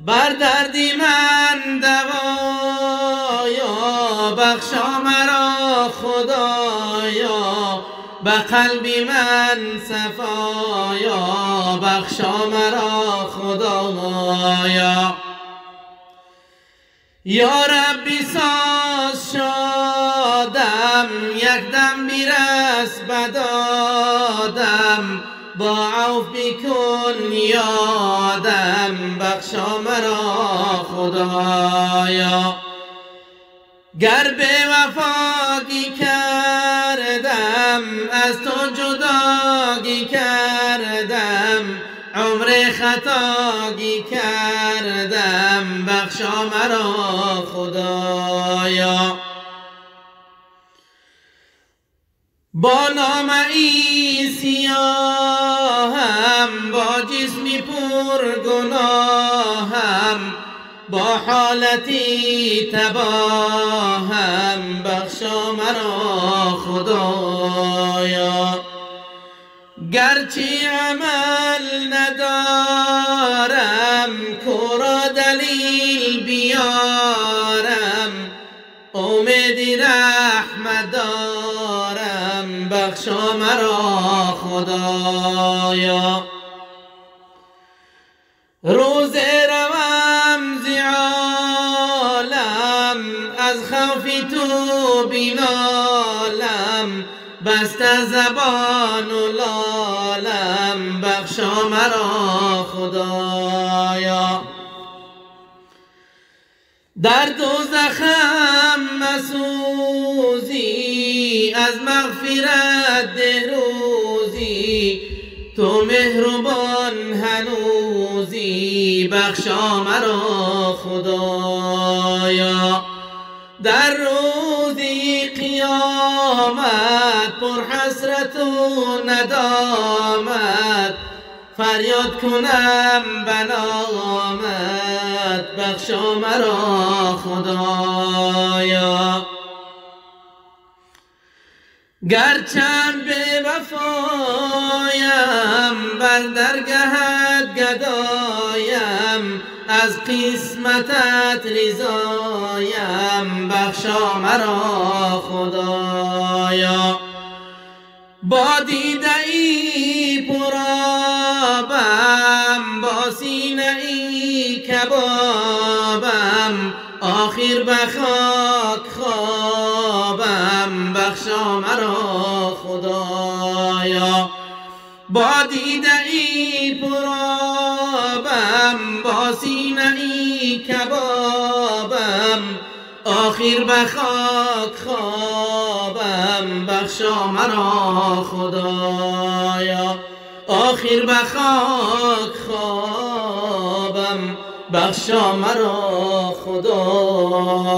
بر دردی من دوایا، بخشا مرا خدایا، به قلبی من صفایا، بخشا مرا خدایا. یا ربی ساز شادم، یک دم بیرس بدادم، با عفو کن یادم، بخشا مرا خدایا. گر به وفاگی کردم، از تو جداگی کردم، عمر خطاگی کردم، بخشا مرا خدایا. با نامه‌ای سیاهم، با جسمی پر گناهم، با حالتی تباهم، بخشا مرا خدایا. گرچه عمل ندارم، کورا دلیل بیارم، امید رحمت دارم، بخشا مرا خدایا. روز روم ز عالم، از خوف تو بینالم، بسته زبان و لالم، بخشا مرا خدایا. در دوزخم مسوزی، از مغفرت ده روزی، تو مهربان هنوزی، بخشا مرا خدایا. در روزی قیامت پر حسرت و ندامت، فریاد کنم بنامت، بخشا مرا خدایا. گرچند به وفایم، بر درگهت گدایم، از قسمتت رضایم، بخشا مرا خدایا. با دیده ای پرآبم، با سینه ای کبابم، آخر به خاک خوابم، بخشا مرا خدایا. با دیده ای پرآبم، با سینه ای کبابم، آخر به خاک خوابم، بخشا مرا خدایا. آخر به خاک خوابم، بخشا مرا خدایا.